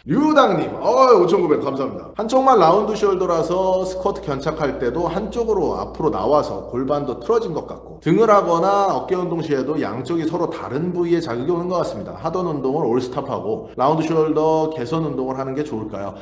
류당님, 5,900 감사합니다. 한쪽만 라운드 숄더라서 스쿼트 견착할 때도 한쪽으로 앞으로 나와서 골반도 틀어진 것 같고, 등을 하거나 어깨 운동 시에도 양쪽이 서로 다른 부위에 자극이 오는 것 같습니다. 하던 운동을 올스탑하고 라운드 숄더 개선 운동을 하는 게 좋을까요?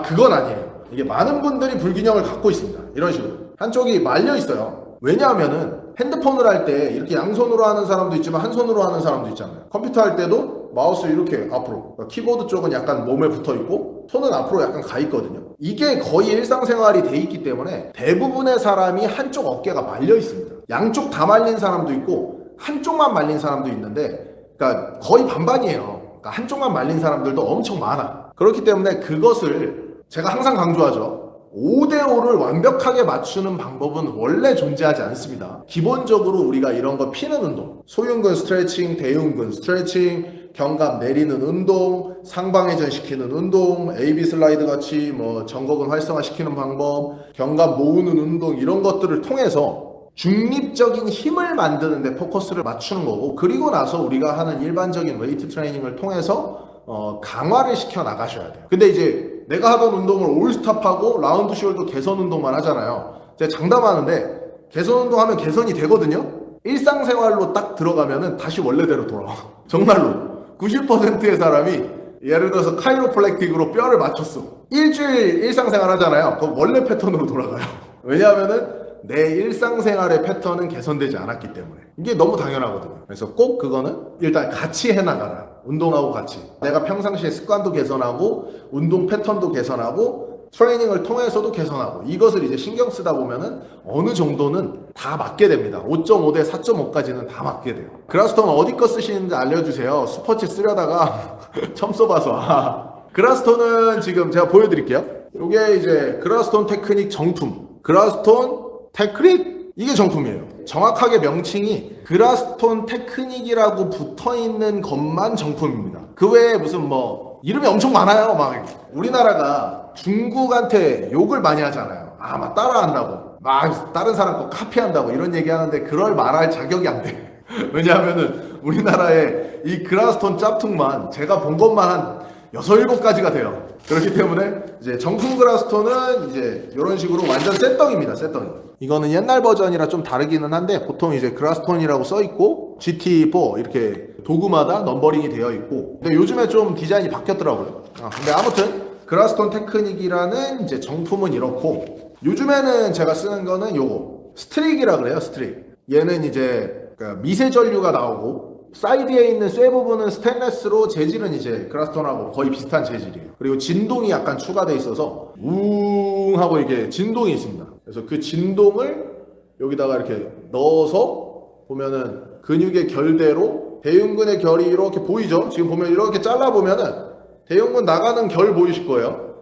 그건 아니에요. 이게 많은 분들이 불균형을 갖고 있습니다. 이런 식으로 한쪽이 말려 있어요. 왜냐하면은 핸드폰을 할 때 이렇게 양손으로 하는 사람도 있지만 한 손으로 하는 사람도 있잖아요. 컴퓨터 할 때도 마우스 이렇게 앞으로, 그러니까 키보드 쪽은 약간 몸에 붙어 있고 손은 앞으로 약간 가 있거든요. 이게 거의 일상생활이 돼 있기 때문에 대부분의 사람이 한쪽 어깨가 말려 있습니다. 양쪽 다 말린 사람도 있고 한쪽만 말린 사람도 있는데, 그러니까 거의 반반이에요. 그러니까 한쪽만 말린 사람들도 엄청 많아. 그렇기 때문에 그것을 제가 항상 강조하죠. 5대5를 완벽하게 맞추는 방법은 원래 존재하지 않습니다. 기본적으로 우리가 이런 거 피는 운동, 소흉근 스트레칭, 대흉근 스트레칭, 견갑 내리는 운동, 상방회전 시키는 운동, AB 슬라이드 같이 뭐 정거근 활성화 시키는 방법, 견갑 모으는 운동, 이런 것들을 통해서 중립적인 힘을 만드는 데 포커스를 맞추는 거고, 그리고 나서 우리가 하는 일반적인 웨이트 트레이닝을 통해서 강화를 시켜 나가셔야 돼요. 근데 이제 내가 하던 운동을 올스탑하고 라운드 숄더 개선 운동만 하잖아요. 제가 장담하는데 개선 운동하면 개선이 되거든요. 일상생활로 딱 들어가면은 다시 원래대로 돌아와. 정말로 90%의 사람이 예를 들어서 카이로플렉틱으로 뼈를 맞췄어. 일주일 일상생활 하잖아요. 그럼 원래 패턴으로 돌아가요. 왜냐하면은 내 일상생활의 패턴은 개선되지 않았기 때문에. 이게 너무 당연하거든요. 그래서 꼭 그거는 일단 같이 해나가라. 운동하고 같이. 내가 평상시에 습관도 개선하고 운동 패턴도 개선하고 트레이닝을 통해서도 개선하고, 이것을 이제 신경 쓰다 보면은 어느 정도는 다 맞게 됩니다. 5.5 대 4.5까지는 다 맞게 돼요. 그라스톤 어디 거 쓰시는지 알려주세요. 스포츠 쓰려다가 처음 써봐서. 그라스톤은 지금 제가 보여드릴게요. 이게 이제 그라스톤 테크닉 정품. 그라스톤 테크닉, 이게 정품이에요. 정확하게 명칭이 그라스톤 테크닉이라고 붙어있는 것만 정품입니다. 그 외에 무슨 뭐 이름이 엄청 많아요. 막 우리나라가 중국한테 욕을 많이 하잖아요. 막 따라한다고, 막 다른 사람 거 카피한다고 이런 얘기 하는데 그럴 말할 자격이 안 돼. 왜냐하면은 우리나라에 이 그라스톤 짭퉁만 제가 본 것만 한 6, 7가지가 돼요. 그렇기 때문에 이제 정품 그라스톤은 이제 이런 식으로 완전 셋덩입니다. 셋덩이. 이거는 옛날 버전이라 좀 다르기는 한데 보통 이제 그라스톤이라고 써 있고 GT4 이렇게 도구마다 넘버링이 되어 있고, 근데 요즘에 좀 디자인이 바뀌었더라고요. 근데 아무튼 그라스톤 테크닉이라는 이제 정품은 이렇고, 요즘에는 제가 쓰는 거는 요거 스트릭이라 그래요. 스트릭. 얘는 이제 미세 전류가 나오고 사이드에 있는 쇠 부분은 스테인레스로, 재질은 이제 그라스톤하고 거의 비슷한 재질이에요. 그리고 진동이 약간 추가되어 있어서 웅 하고 이게 진동이 있습니다. 그래서 그 진동을 여기다가 이렇게 넣어서 보면은 근육의 결대로 대흉근의 결이 이렇게 보이죠? 지금 보면 이렇게 잘라보면은 대흉근 나가는 결 보이실 거예요.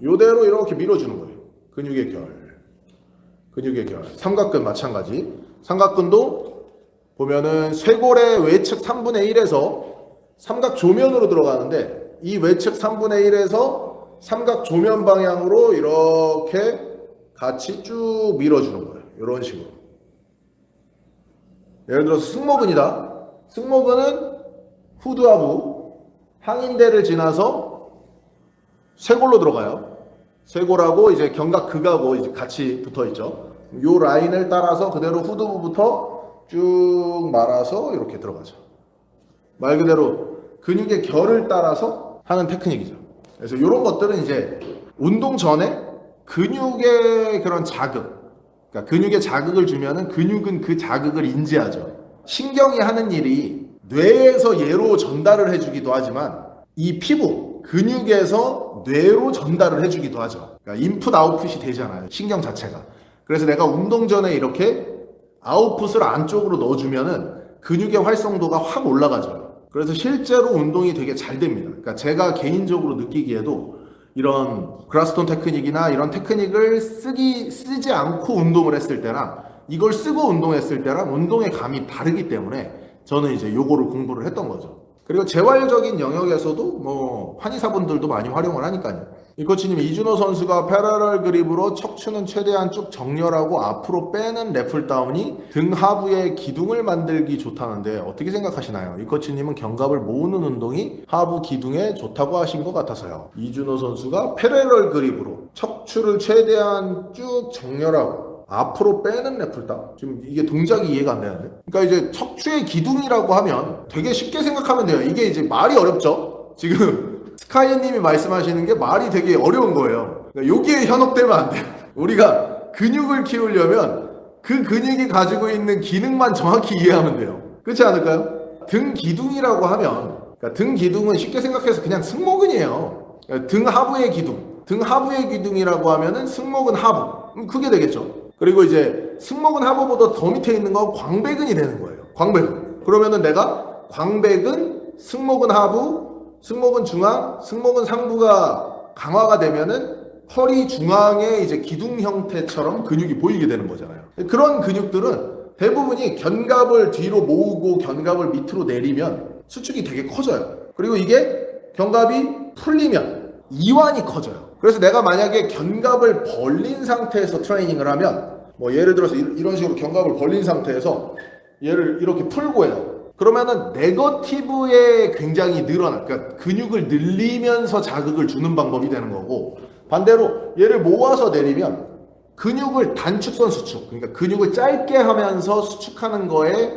요대로 이렇게 밀어주는 거예요. 근육의 결. 근육의 결. 삼각근 마찬가지. 삼각근도 보면은 쇄골의 외측 3분의 1에서 삼각 조면으로 들어가는데, 이 외측 3분의 1에서 삼각 조면 방향으로 이렇게 같이 쭉 밀어주는 거예요. 이런 식으로. 예를 들어서 승모근이다. 승모근은 후두하부 항인대를 지나서 쇄골로 들어가요. 쇄골하고 이제 견갑극하고 이제 같이 붙어 있죠. 요 라인을 따라서 그대로 후두부부터 쭉 말아서 이렇게 들어가죠. 말 그대로 근육의 결을 따라서 하는 테크닉이죠. 그래서 이런 것들은 이제 운동 전에 근육의 그런 자극, 그러니까 근육에 자극을 주면은 근육은 그 자극을 인지하죠. 신경이 하는 일이 뇌에서 얘로 전달을 해주기도 하지만 이 피부, 근육에서 뇌로 전달을 해주기도 하죠. 그러니까 인풋 아웃풋이 되잖아요. 신경 자체가. 그래서 내가 운동 전에 이렇게 아웃풋을 안쪽으로 넣어주면은 근육의 활성도가 확 올라가져요. 그래서 실제로 운동이 되게 잘 됩니다. 그러니까 제가 개인적으로 느끼기에도 이런 그라스톤 테크닉이나 이런 테크닉을 쓰지 않고 운동을 했을 때랑 이걸 쓰고 운동했을 때랑 운동의 감이 다르기 때문에 저는 이제 요거를 공부를 했던 거죠. 그리고 재활적인 영역에서도 뭐 한의사분들도 많이 활용을 하니까요. 이 코치님, 이준호 선수가 패러럴 그립으로 척추는 최대한 쭉 정렬하고 앞으로 빼는 래플다운이 등 하부의 기둥을 만들기 좋다는데 어떻게 생각하시나요? 이 코치님은 견갑을 모으는 운동이 하부 기둥에 좋다고 하신 것 같아서요. 이준호 선수가 패러럴 그립으로 척추를 최대한 쭉 정렬하고 앞으로 빼는 래플다운. 지금 이게 동작이 이해가 안 되는데. 그러니까 이제 척추의 기둥이라고 하면 되게 쉽게 생각하면 돼요. 이게 이제 말이 어렵죠? 지금 스카이님이 말씀하시는 게 말이 되게 어려운 거예요. 그러니까 여기에 현혹되면 안 돼요. 우리가 근육을 키우려면 그 근육이 가지고 있는 기능만 정확히 이해하면 돼요. 그렇지 않을까요? 등 기둥이라고 하면, 그러니까 등 기둥은 쉽게 생각해서 그냥 승모근이에요. 그러니까 등 하부의 기둥. 등 하부의 기둥이라고 하면은 승모근 하부. 그게 되겠죠. 그리고 이제 승모근 하부보다 더 밑에 있는 건 광배근이 되는 거예요. 광배근. 그러면은 내가 광배근, 승모근 하부, 승모근 중앙, 승모근 상부가 강화가 되면은 허리 중앙에 이제 기둥 형태처럼 근육이 보이게 되는 거잖아요. 그런 근육들은 대부분이 견갑을 뒤로 모으고 견갑을 밑으로 내리면 수축이 되게 커져요. 그리고 이게 견갑이 풀리면 이완이 커져요. 그래서 내가 만약에 견갑을 벌린 상태에서 트레이닝을 하면, 뭐 예를 들어서 이런 식으로 견갑을 벌린 상태에서 얘를 이렇게 풀고 해요. 그러면은 네거티브에 굉장히 늘어나, 그러니까 근육을 늘리면서 자극을 주는 방법이 되는 거고, 반대로 얘를 모아서 내리면 근육을 단축선 수축, 그러니까 근육을 짧게 하면서 수축하는 거에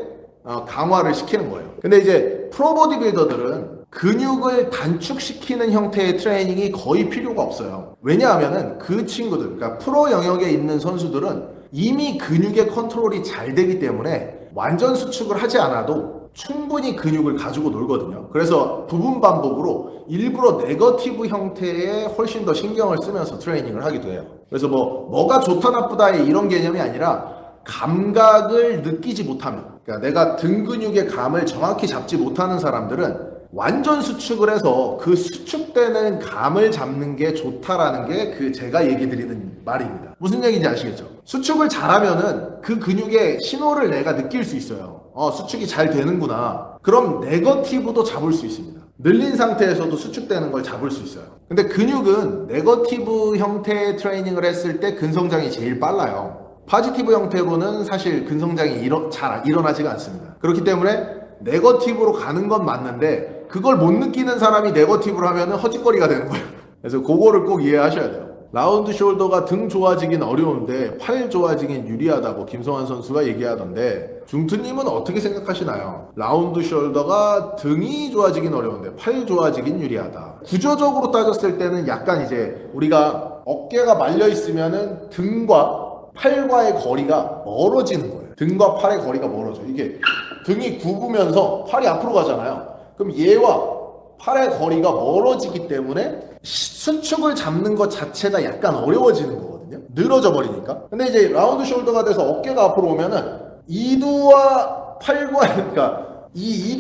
강화를 시키는 거예요. 근데 이제 프로 보디빌더들은 근육을 단축시키는 형태의 트레이닝이 거의 필요가 없어요. 왜냐하면은 그 친구들, 그러니까 프로 영역에 있는 선수들은 이미 근육의 컨트롤이 잘 되기 때문에 완전 수축을 하지 않아도 충분히 근육을 가지고 놀거든요. 그래서 부분 반복으로 일부러 네거티브 형태에 훨씬 더 신경을 쓰면서 트레이닝을 하기도 해요. 그래서 뭐가 좋다 나쁘다의 이런 개념이 아니라 감각을 느끼지 못하면, 그러니까 내가 등 근육의 감을 정확히 잡지 못하는 사람들은 완전 수축을 해서 그 수축되는 감을 잡는 게 좋다라는 게 제가 얘기 드리는 말입니다. 무슨 얘기인지 아시겠죠? 수축을 잘하면은 그 근육의 신호를 내가 느낄 수 있어요. 수축이 잘 되는구나. 그럼 네거티브도 잡을 수 있습니다. 늘린 상태에서도 수축되는 걸 잡을 수 있어요. 근데 근육은 네거티브 형태의 트레이닝을 했을 때 근성장이 제일 빨라요. 파지티브 형태로는 사실 근성장이 잘 일어나지가 않습니다. 그렇기 때문에 네거티브로 가는 건 맞는데 그걸 못 느끼는 사람이 네거티브를 하면 허짓거리가 되는 거예요. 그래서 그거를 꼭 이해하셔야 돼요. 라운드 숄더가 등 좋아지긴 어려운데 팔 좋아지긴 유리하다고 김성환 선수가 얘기하던데, 중투님은 어떻게 생각하시나요? 라운드 숄더가 등이 좋아지긴 어려운데 팔 좋아지긴 유리하다. 구조적으로 따졌을 때는 약간 이제 우리가 어깨가 말려 있으면은 등과 팔과의 거리가 멀어지는 거예요. 등과 팔의 거리가 멀어져. 이게 등이 굽으면서 팔이 앞으로 가잖아요. 그럼 얘와 팔의 거리가 멀어지기 때문에 수축을 잡는 것 자체가 약간 어려워지는 거거든요. 늘어져 버리니까. 근데 이제 라운드 숄더가 돼서 어깨가 앞으로 오면은 이두와 팔과, 그러니까 이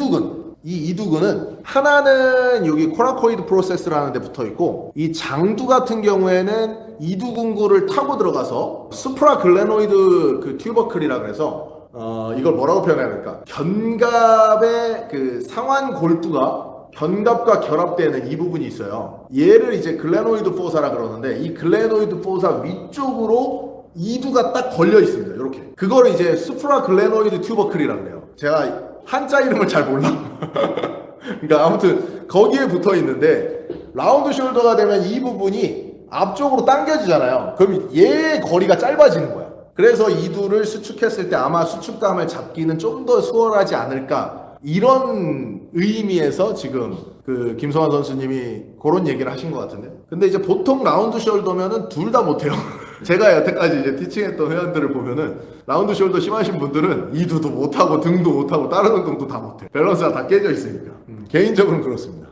이두근은 하나는 여기 코라코이드 프로세스라는 데 붙어 있고, 이 장두 같은 경우에는 이두근구를 타고 들어가서 수프라 글레노이드 그 튜버클이라 그래서 이걸 뭐라고 표현해야 될까? 견갑의 그 상완 골두가 견갑과 결합되는 이 부분이 있어요. 얘를 이제 글레노이드 포사라 그러는데, 이 글레노이드 포사 위쪽으로 이두가 딱 걸려 있습니다. 이렇게. 그거를 이제 수프라 글레노이드 튜버클이라 그래요. 제가 한자 이름을 잘 몰라. 그러니까 아무튼 거기에 붙어 있는데, 라운드 숄더가 되면 이 부분이 앞쪽으로 당겨지잖아요. 그럼 얘의 거리가 짧아지는 거야. 그래서 이두를 수축했을 때 아마 수축감을 잡기는 좀 더 수월하지 않을까, 이런 의미에서 지금 그 김성환 선수님이 그런 얘기를 하신 것 같은데, 근데 이제 보통 라운드 숄더면은 둘 다 못해요. 제가 여태까지 이제 티칭했던 회원들을 보면은 라운드 숄더 심하신 분들은 이두도 못하고 등도 못하고 다른 운동도 다 못해. 밸런스가 다 깨져 있으니까. 개인적으로는 그렇습니다.